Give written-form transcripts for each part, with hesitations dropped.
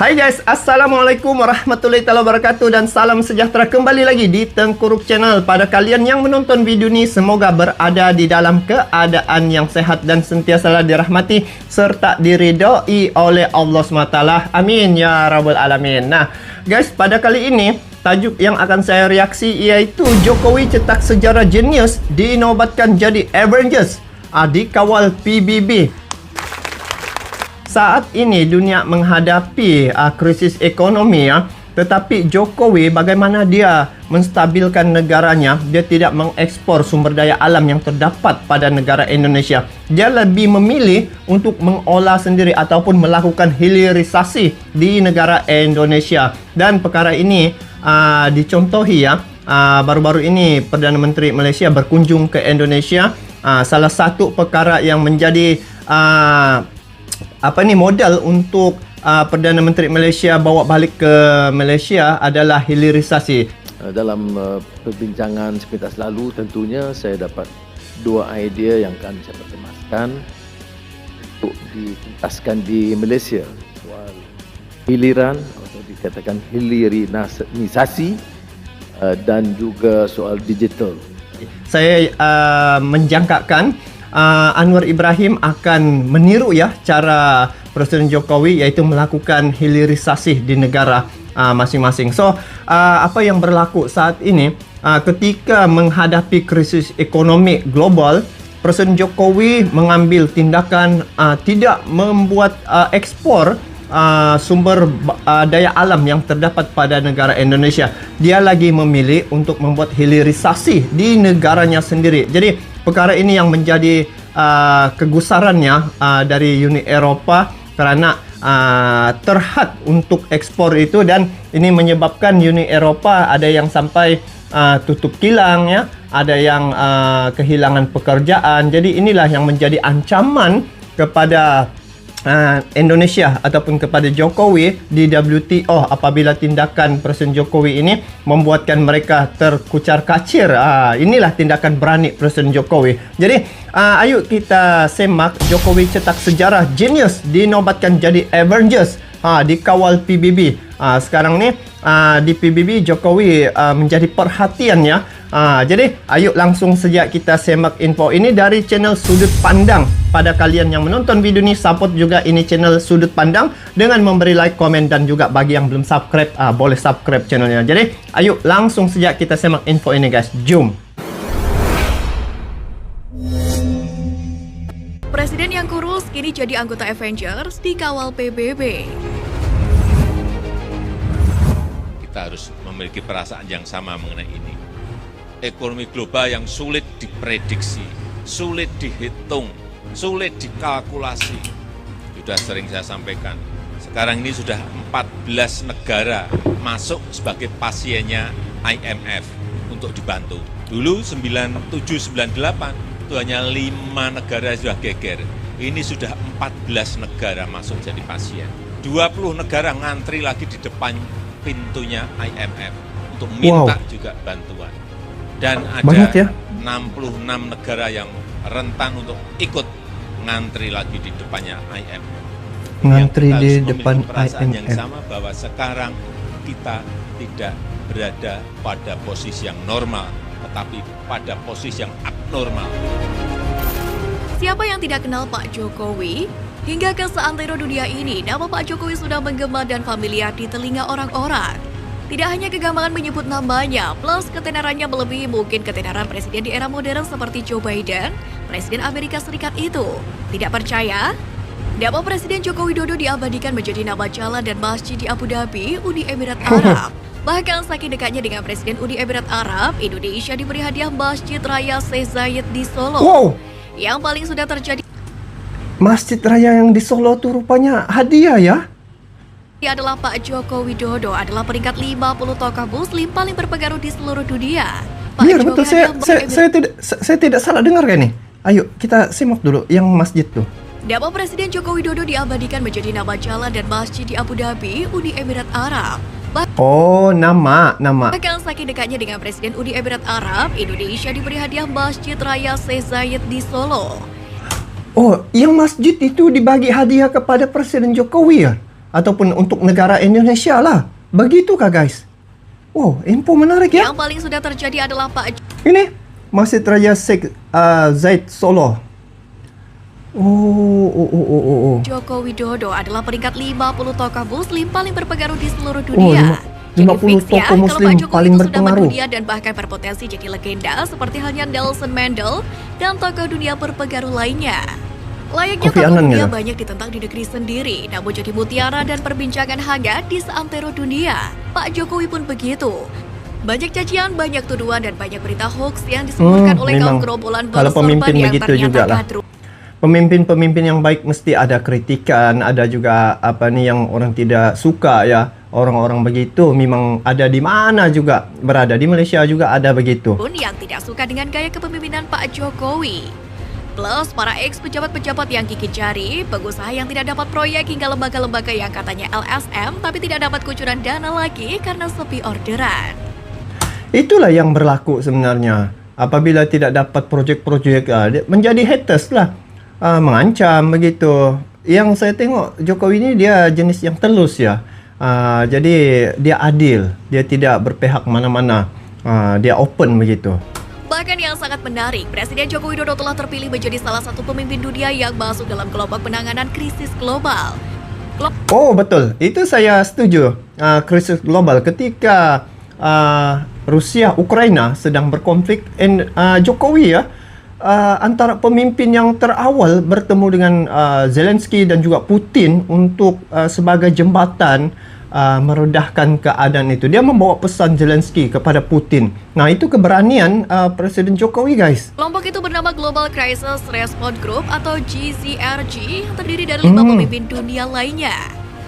Hai guys, Assalamualaikum warahmatullahi wabarakatuh dan salam sejahtera kembali lagi di Tengkuruk Channel. Pada kalian yang menonton video ini, semoga berada di dalam keadaan yang sehat dan sentiasa dirahmati serta diridhoi oleh Allah SWT. Amin ya rabbal alamin. Nah guys, pada kali ini tajuk yang akan saya reaksi iaitu Jokowi cetak sejarah jenius, dinobatkan jadi Avengers, dikawal PBB. Saat ini dunia menghadapi krisis ekonomi tetapi Jokowi bagaimana dia menstabilkan negaranya, dia tidak mengekspor sumber daya alam yang terdapat pada negara Indonesia. Dia lebih memilih untuk mengolah sendiri ataupun melakukan hilirisasi di negara Indonesia. Dan perkara ini dicontohi baru-baru ini Perdana Menteri Malaysia berkunjung ke Indonesia. Salah satu perkara yang menjadi modal untuk Perdana Menteri Malaysia bawa balik ke Malaysia adalah hilirisasi. Dalam perbincangan sebentar lalu tentunya saya dapat dua idea yang akan saya perkemaskan untuk dituntaskan di Malaysia. Soal hiliran atau dikatakan hilirisasi dan juga soal digital. Saya menjangkakan Anwar Ibrahim akan meniru cara Presiden Jokowi, iaitu melakukan hilirisasi di negara masing-masing. So, apa yang berlaku saat ini ketika menghadapi krisis ekonomi global, Presiden Jokowi mengambil tindakan tidak membuat ekspor sumber daya alam yang terdapat pada negara Indonesia. Dia lagi memilih untuk membuat hilirisasi di negaranya sendiri. Jadi perkara ini yang menjadi kegusarannya dari Uni Eropa kerana terhad untuk ekspor itu, dan ini menyebabkan Uni Eropa ada yang sampai tutup kilang, ada yang kehilangan pekerjaan. Jadi inilah yang menjadi ancaman kepada Indonesia ataupun kepada Jokowi di WTO apabila tindakan Presiden Jokowi ini membuatkan mereka terkucar-kacir. Inilah tindakan berani Presiden Jokowi. Jadi ayo kita semak Jokowi cetak sejarah jenius, dinobatkan jadi Avengers, dikawal PBB. Sekarang ni di PBB Jokowi menjadi perhatian jadi ayo langsung saja kita semak info ini dari channel Sudut Pandang. Pada kalian yang menonton video ini, support juga ini channel Sudut Pandang dengan memberi like, komen, dan juga bagi yang belum subscribe boleh subscribe channelnya. Jadi ayo langsung saja kita semak info ini guys. Jom. Presiden yang kurus kini jadi anggota Avengers, dikawal PBB. Kita harus memiliki perasaan yang sama mengenai ini. Ekonomi global yang sulit diprediksi, sulit dihitung, sulit dikalkulasi. Sudah sering saya sampaikan, sekarang ini sudah 14 negara masuk sebagai pasiennya IMF untuk dibantu. Dulu 97-98 itu hanya 5 negara sudah geger. Ini sudah 14 negara masuk jadi pasien. 20 negara ngantri lagi di depan pintunya IMF untuk minta juga bantuan. Dan ada 66 negara yang rentan untuk ikut ngantri lagi di depannya IMF. Ngantri di depan perasaan IMF. yang sama bahwa sekarang kita tidak berada pada posisi yang normal, tetapi pada posisi yang abnormal. Siapa yang tidak kenal Pak Jokowi? Hingga ke seantero dunia ini, nama Pak Jokowi sudah menggema dan familiar di telinga orang-orang. Tidak hanya kegamangan menyebut namanya, plus ketenarannya melebihi mungkin ketenaran presiden di era modern seperti Joe Biden, Presiden Amerika Serikat itu. Tidak percaya? Nama Presiden Joko Widodo diabadikan menjadi nama jalan dan masjid di Abu Dhabi, Uni Emirat Arab. Bahkan saking dekatnya dengan Presiden Uni Emirat Arab, Indonesia diberi hadiah Masjid Raya Sheikh Zayed di Solo. Yang paling sudah terjadi Masjid Raya yang di Solo tuh rupanya hadiah adalah Pak Joko Widodo adalah peringkat 50 tokoh muslim paling berpengaruh di seluruh dunia. Pak Iya betul, saya tidak salah dengar kan nih. Ayo kita simak dulu yang masjid tuh. Nama Presiden Joko Widodo diabadikan menjadi nama jalan dan masjid di Abu Dhabi, Uni Emirat Arab. Nama. Bahkan saking dekatnya dengan Presiden Uni Emirat Arab, Indonesia diberi hadiah Masjid Raya Sheikh Zayed di Solo. Oh, yang masjid itu dibagi hadiah kepada Presiden Jokowi ya? ataupun untuk negara Indonesia lah. Begitukah guys? Wow, info menarik ya. Yang paling sudah terjadi adalah Pak Ini Masjid Raya Sheikh Zayed Solo. Oh. Joko Widodo adalah peringkat 50 tokoh muslim paling berpengaruh di seluruh Oh, dunia. 50 Jadi fix ya, tokoh kalau muslim Pak Jokowi paling itu sudah berpengaruh. mendunia dan bahkan berpotensi jadi legenda seperti halnya Nelson Mandela dan tokoh dunia berpengaruh lainnya. Layaknya Kofi tokoh Annan dunia gitu. banyak ditentang di negeri sendiri, namun jadi mutiara dan perbincangan hangat di seantero dunia. Pak Jokowi pun begitu. Banyak cacian, banyak tuduhan, dan banyak berita hoax yang disebarkan oleh kaum memang. gerombolan Kalau bersorban pemimpin yang begitu ternyata jugalah. kadrun. Pemimpin-pemimpin yang baik mesti ada kritikan, ada juga apa nih yang orang tidak suka ya. Orang-orang begitu memang ada di mana juga berada. Di Malaysia juga ada begitu. Pun yang tidak suka dengan gaya kepemimpinan Pak Jokowi. Plus para ex-pejabat-pejabat yang gigit jari, pengusaha yang tidak dapat proyek hingga lembaga-lembaga yang katanya LSM tapi tidak dapat kucuran dana lagi karena sepi orderan. Itulah yang berlaku sebenarnya. Apabila tidak dapat projek-projek, dia menjadi haters lah. Mengancam begitu. Yang saya tengok Jokowi ini dia jenis yang telus ya. Jadi dia adil, dia tidak berpihak mana-mana. Dia open begitu. Bahkan yang sangat menarik, Presiden Joko Widodo telah terpilih menjadi salah satu pemimpin dunia yang masuk dalam kelompok penanganan krisis global. Oh betul, itu saya setuju. Krisis global ketika Rusia Ukraina sedang berkonflik, Jokowi ya antara pemimpin yang terawal bertemu dengan Zelensky dan juga Putin untuk sebagai jembatan meredahkan keadaan itu. Dia membawa pesan Zelensky kepada Putin. Nah, itu keberanian Presiden Jokowi, guys. Kelompok itu bernama Global Crisis Response Group atau GCRG yang terdiri dari 5 pemimpin dunia lainnya.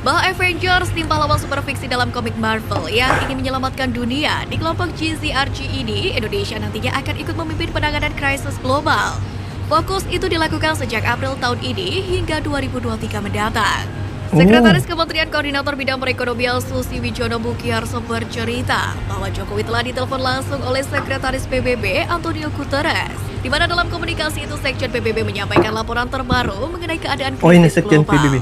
Bah Avengers, tim pahlawan super fiksi dalam komik Marvel yang ingin menyelamatkan dunia. Di kelompok GCRG ini, Indonesia nantinya akan ikut memimpin penanganan krisis global. Fokus itu dilakukan sejak April tahun ini hingga 2023 mendatang. Sekretaris Kementerian Koordinator Bidang Perekonomian Susi Wijono Bukiarso bercerita bahwa Jokowi telah ditelepon langsung oleh Sekretaris PBB Antonio Guterres, di mana dalam komunikasi itu Sekjen PBB menyampaikan laporan terbaru mengenai keadaan krisis ini Sekjen global. PBB.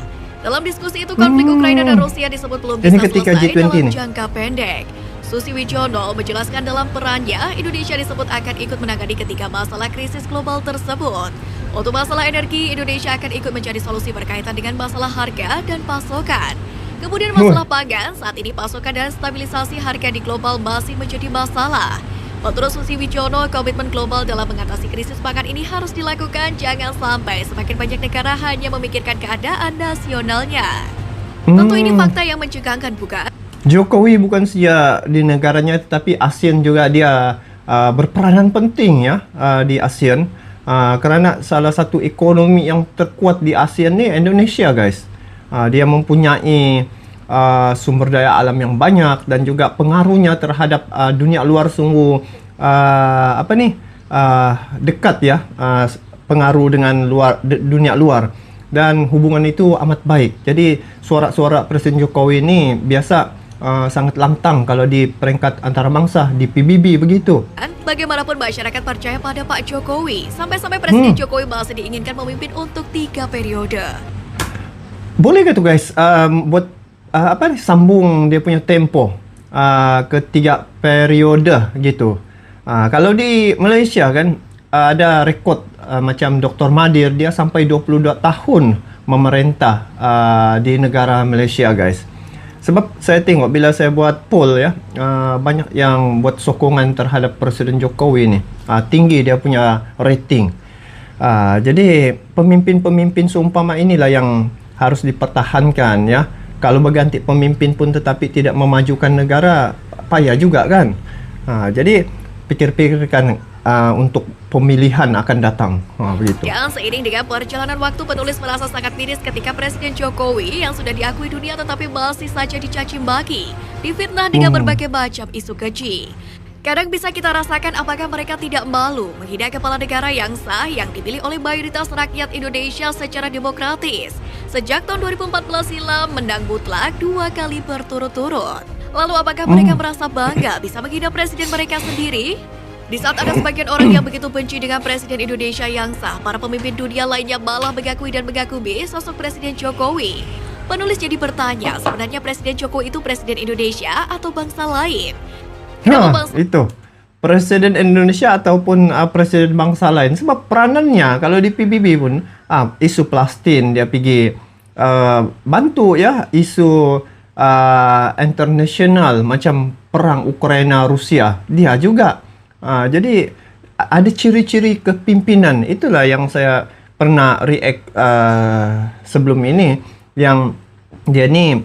Dalam diskusi itu konflik Ukraina dan Rusia disebut belum Ini bisa ketika selesai G20 dalam nih. jangka pendek. Susi Wijono menjelaskan dalam perannya, Indonesia disebut akan ikut menangani ketiga masalah krisis global tersebut. Untuk masalah energi, Indonesia akan ikut mencari solusi berkaitan dengan masalah harga dan pasokan. Kemudian masalah pangan, saat ini pasokan dan stabilisasi harga di global masih menjadi masalah. Menurut Susi Wijono, komitmen global dalam mengatasi krisis pangan ini harus dilakukan, jangan sampai semakin banyak negara hanya memikirkan keadaan nasionalnya. Tentu ini fakta yang mencengangkan, bukan? Jokowi bukan saja di negaranya, tetapi ASEAN juga dia berperanan penting ya di ASEAN. Kerana salah satu ekonomi yang terkuat di ASEAN ni Indonesia, guys. Dia mempunyai sumber daya alam yang banyak dan juga pengaruhnya terhadap dunia luar sungguh dekat ya, pengaruh dengan dunia luar, dan hubungan itu amat baik. Jadi suara-suara Presiden Jokowi ini biasa sangat lantang kalau di peringkat antarabangsa di PBB begitu. Bagaimanapun masyarakat percaya pada Pak Jokowi, sampai-sampai Presiden Jokowi masih diinginkan memimpin untuk 3 periode. Boleh ke tu guys buat sambung dia punya tempo ke 3 periode gitu. Kalau di Malaysia kan ada rekod macam Dr. Mahathir, dia sampai 22 tahun memerintah di negara Malaysia, guys. Sebab saya tengok bila saya buat poll ya, banyak yang buat sokongan terhadap Presiden Jokowi ni. Tinggi dia punya rating. Jadi pemimpin-pemimpin seumpama inilah yang harus dipertahankan ya. Kalau berganti pemimpin pun tetapi tidak memajukan negara, payah juga kan. Jadi pikir-pikirkan untuk pemilihan akan datang. Begitu. Dan seiring dengan perjalanan waktu, penulis merasa sangat miris ketika Presiden Jokowi yang sudah diakui dunia tetapi masih saja dicaci maki, difitnah dengan berbagai macam isu keji. Kadang bisa kita rasakan apakah mereka tidak malu menghina kepala negara yang sah yang dipilih oleh mayoritas rakyat Indonesia secara demokratis. Sejak tahun 2014 silam menang mutlak 2 kali berturut-turut. Lalu apakah mereka merasa bangga bisa menghina presiden mereka sendiri? Di saat ada sebagian orang yang begitu benci dengan Presiden Indonesia yang sah, para pemimpin dunia lainnya malah mengakui dan mengagumi sosok Presiden Jokowi. Penulis jadi bertanya, sebenarnya Presiden Jokowi itu Presiden Indonesia atau bangsa lain? Kenapa bangsa Itu Presiden Indonesia ataupun Presiden bangsa lain, sebab peranannya kalau di PBB pun isu Palestin dia pergi bantu ya, isu internasional macam perang Ukraina Rusia dia juga. Jadi ada ciri-ciri kepimpinan, itulah yang saya pernah react sebelum ini, yang dia ni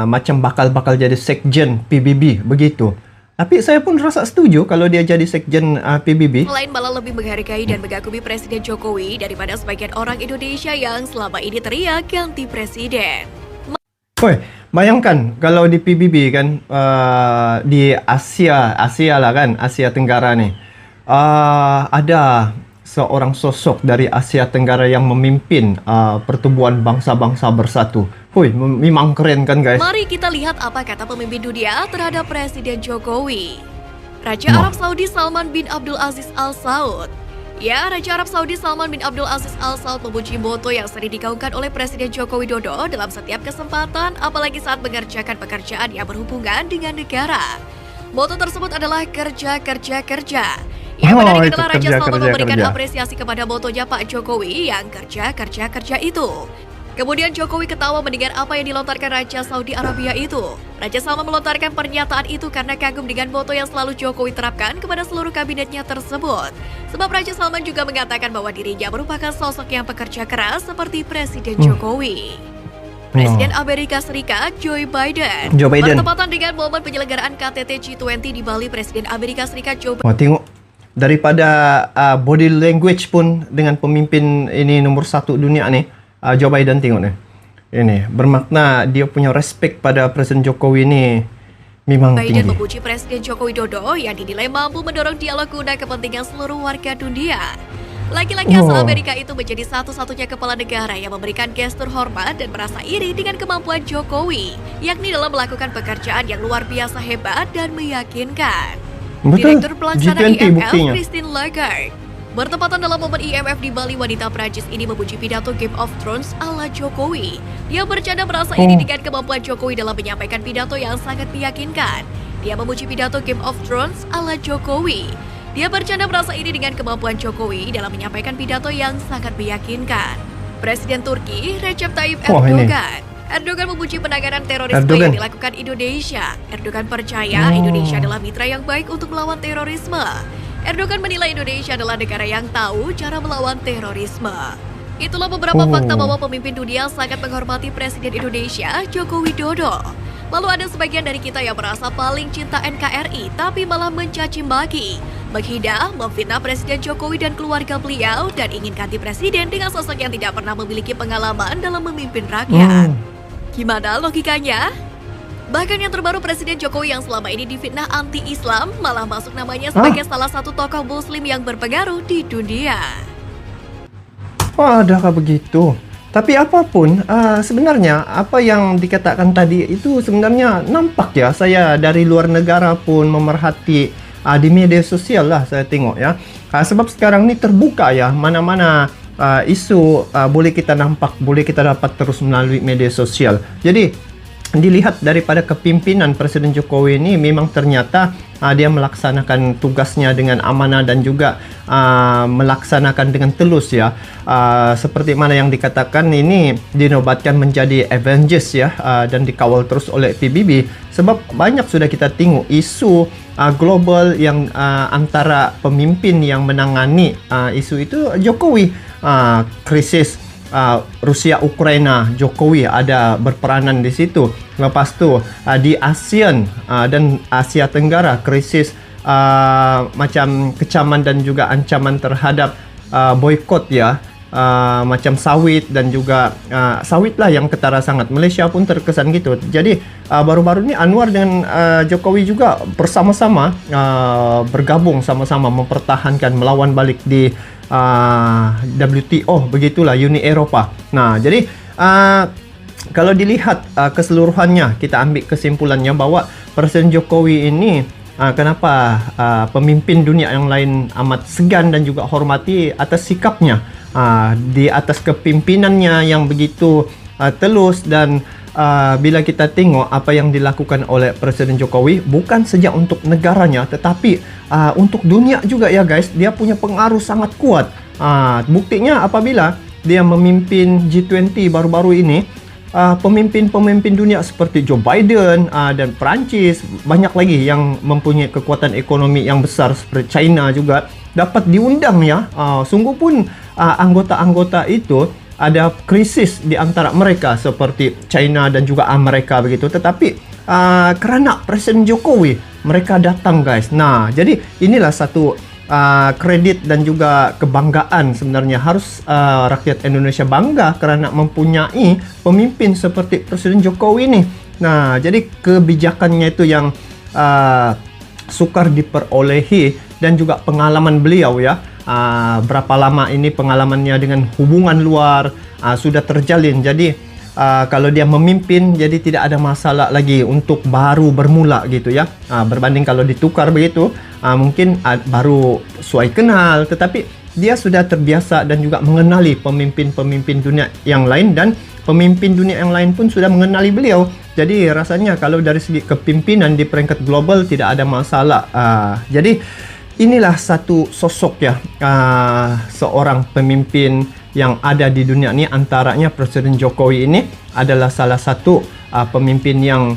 macam bakal jadi sekjen PBB begitu. Tapi saya pun rasa setuju kalau dia jadi sekjen PBB. lain malah lebih menghargai dan mengagumi Presiden Jokowi daripada sebagian orang Indonesia yang selama ini teriak ganti presiden. Woi, bayangkan kalau di PBB kan, di Asia lah kan, Asia Tenggara ni, ada seorang sosok dari Asia Tenggara yang memimpin pertubuhan bangsa-bangsa bersatu. Hui, memang keren kan guys? Mari kita lihat apa kata pemimpin dunia terhadap Presiden Jokowi. Raja Arab Saudi Salman bin Abdul Aziz Al Saud. Ya, Raja Arab Saudi Salman bin Abdul Aziz Al Saud memuji moto yang sering digaungkan oleh Presiden Joko Widodo dalam setiap kesempatan, apalagi saat mengerjakan pekerjaan yang berhubungan dengan negara. Moto tersebut adalah kerja, kerja, kerja. Yang menarik itu adalah Raja kerja, Salman kerja, memberikan kerja. apresiasi kepada motonya Pak Jokowi yang kerja, kerja, kerja itu. Kemudian Jokowi ketawa mendengar apa yang dilontarkan Raja Saudi Arabia itu. Raja Salman melontarkan pernyataan itu karena kagum dengan moto yang selalu Jokowi terapkan kepada seluruh kabinetnya tersebut. Sebab Raja Salman juga mengatakan bahwa dirinya merupakan sosok yang pekerja keras seperti Presiden Jokowi. Presiden Amerika Serikat Joe Biden. Bertepatan dengan momen penyelenggaraan KTT G20 di Bali, Presiden Amerika Serikat Joe Biden Wah, tengok daripada body language pun dengan pemimpin ini nomor 1 dunia ni, Joe Biden, tengok ni. Ini bermakna dia punya respect pada Presiden Jokowi ni memang Biden tinggi. memuji Presiden Joko Widodo yang dinilai mampu mendorong dialog guna kepentingan seluruh warga dunia. Laki-laki asal Amerika itu menjadi satu-satunya kepala negara yang memberikan gestur hormat dan merasa iri dengan kemampuan Jokowi, yakni dalam melakukan pekerjaan yang luar biasa hebat dan meyakinkan. Betul. Direktur Pelaksana G20 IMF, buktinya. Christine Lagarde. Bertepatan dalam momen IMF di Bali, wanita Prancis ini memuji pidato Game of Thrones ala Jokowi. Dia bercanda merasa iri dengan kemampuan Jokowi dalam menyampaikan pidato yang sangat meyakinkan. Dia memuji pidato Game of Thrones ala Jokowi. Dia bercanda merasa iri dengan kemampuan Jokowi dalam menyampaikan pidato yang sangat meyakinkan. Presiden Turki Recep Tayyip Erdogan. Erdogan memuji penanganan terorisme yang dilakukan Indonesia. Erdogan percaya Indonesia adalah mitra yang baik untuk melawan terorisme. Erdogan menilai Indonesia adalah negara yang tahu cara melawan terorisme. Itulah beberapa fakta bahwa pemimpin dunia sangat menghormati Presiden Indonesia, Joko Widodo. Lalu ada sebagian dari kita yang merasa paling cinta NKRI tapi malah mencaci maki, menghina, memfitnah Presiden Jokowi dan keluarga beliau dan ingin ganti presiden dengan sosok yang tidak pernah memiliki pengalaman dalam memimpin rakyat. Gimana logikanya? Bahkan yang terbaru Presiden Jokowi yang selama ini difitnah anti-Islam malah masuk namanya sebagai salah satu tokoh muslim yang berpengaruh di dunia. Wah, adakah begitu? Tapi apapun, sebenarnya apa yang dikatakan tadi itu sebenarnya nampak ya. Saya dari luar negara pun memerhati di media sosial lah saya tengok ya. Sebab sekarang ni terbuka ya, mana-mana isu boleh kita nampak, boleh kita dapat terus melalui media sosial. Jadi dilihat daripada kepimpinan Presiden Jokowi ini memang ternyata dia melaksanakan tugasnya dengan amanah dan juga melaksanakan dengan tulus ya. Seperti mana yang dikatakan ini dinobatkan menjadi Avengers ya, dan dikawal terus oleh PBB sebab banyak sudah kita tengok isu global yang antara pemimpin yang menangani isu itu Jokowi, krisis Rusia Ukraina, Jokowi ada berperanan di situ. Lepas tu di ASEAN dan Asia Tenggara krisis macam kecaman dan juga ancaman terhadap boikot ya, macam sawit dan juga sawit lah yang ketara sangat. Malaysia pun terkesan gitu. Jadi baru-baru ni Anwar dengan Jokowi juga bersama-sama bergabung sama-sama mempertahankan melawan balik di WTO, begitulah Uni Eropah. Nah, jadi kalau dilihat keseluruhannya, kita ambil kesimpulannya bahwa Presiden Jokowi ini kenapa pemimpin dunia yang lain amat segan dan juga hormati atas sikapnya, di atas kepimpinannya yang begitu telus dan bila kita tengok apa yang dilakukan oleh Presiden Jokowi bukan saja untuk negaranya tetapi untuk dunia juga ya guys, dia punya pengaruh sangat kuat. Buktinya apabila dia memimpin G20 baru-baru ini, pemimpin-pemimpin dunia seperti Joe Biden dan Perancis, banyak lagi yang mempunyai kekuatan ekonomi yang besar seperti China juga dapat diundang ya. Sungguh pun anggota-anggota itu ada krisis di antara mereka seperti China dan juga Amerika begitu, tetapi kerana Presiden Jokowi mereka datang guys. Nah, jadi inilah satu kredit dan juga kebanggaan sebenarnya. Harus rakyat Indonesia bangga kerana mempunyai pemimpin seperti Presiden Jokowi ini. Nah, jadi kebijakannya itu yang sukar diperolehi dan juga pengalaman beliau ya. Berapa lama ini pengalamannya dengan hubungan luar sudah terjalin. Jadi kalau dia memimpin, jadi tidak ada masalah lagi untuk baru bermula gitu ya. Berbanding kalau ditukar begitu, mungkin baru suai kenal, tetapi dia sudah terbiasa dan juga mengenali pemimpin-pemimpin dunia yang lain, dan pemimpin dunia yang lain pun sudah mengenali beliau. Jadi rasanya kalau dari segi kepimpinan di peringkat global tidak ada masalah. Jadi inilah satu sosok ya, seorang pemimpin yang ada di dunia ini. Antaranya Presiden Jokowi ini adalah salah satu pemimpin yang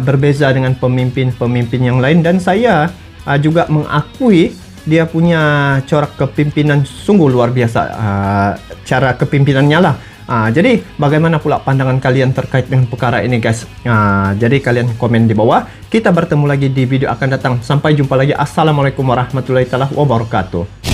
berbeza dengan pemimpin-pemimpin yang lain, dan saya juga mengakui dia punya corak kepimpinan sungguh luar biasa, cara kepimpinannya lah. Jadi bagaimana pula pandangan kalian terkait dengan perkara ini guys? Jadi kalian komen di bawah. Kita bertemu lagi di video akan datang. Sampai jumpa lagi. Assalamualaikum warahmatullahi wabarakatuh.